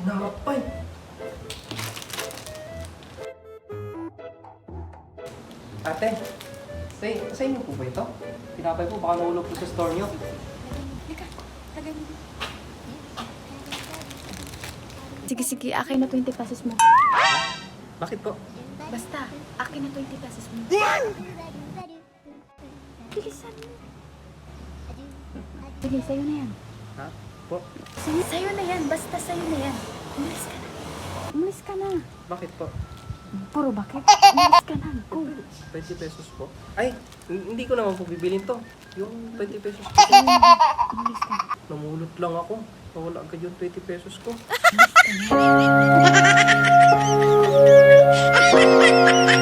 Tinapay. Ate, sa inyo po ba ito? Tinapay po, baka nahulog po sa store nyo. Lika, tagay mo. Sige, akin na 20 pesos mo. Bakit po? Basta, akin na 20 pesos mo. Bilisan mo. Sige, sa'yo na yan. Ha? Po? Sa'yo na yan, basta sa'yo na yan. Umalis ka na. Umalis ka na. Bakit po? Puro bakit? Umalis ka na. Go. 20 pesos po? Ay, hindi ko naman po bibilin to. Yung 20 pesos po. Umalis ka na. Namulot lang ako. Nawala agad yung 20 pesos ko. Umalis ka na.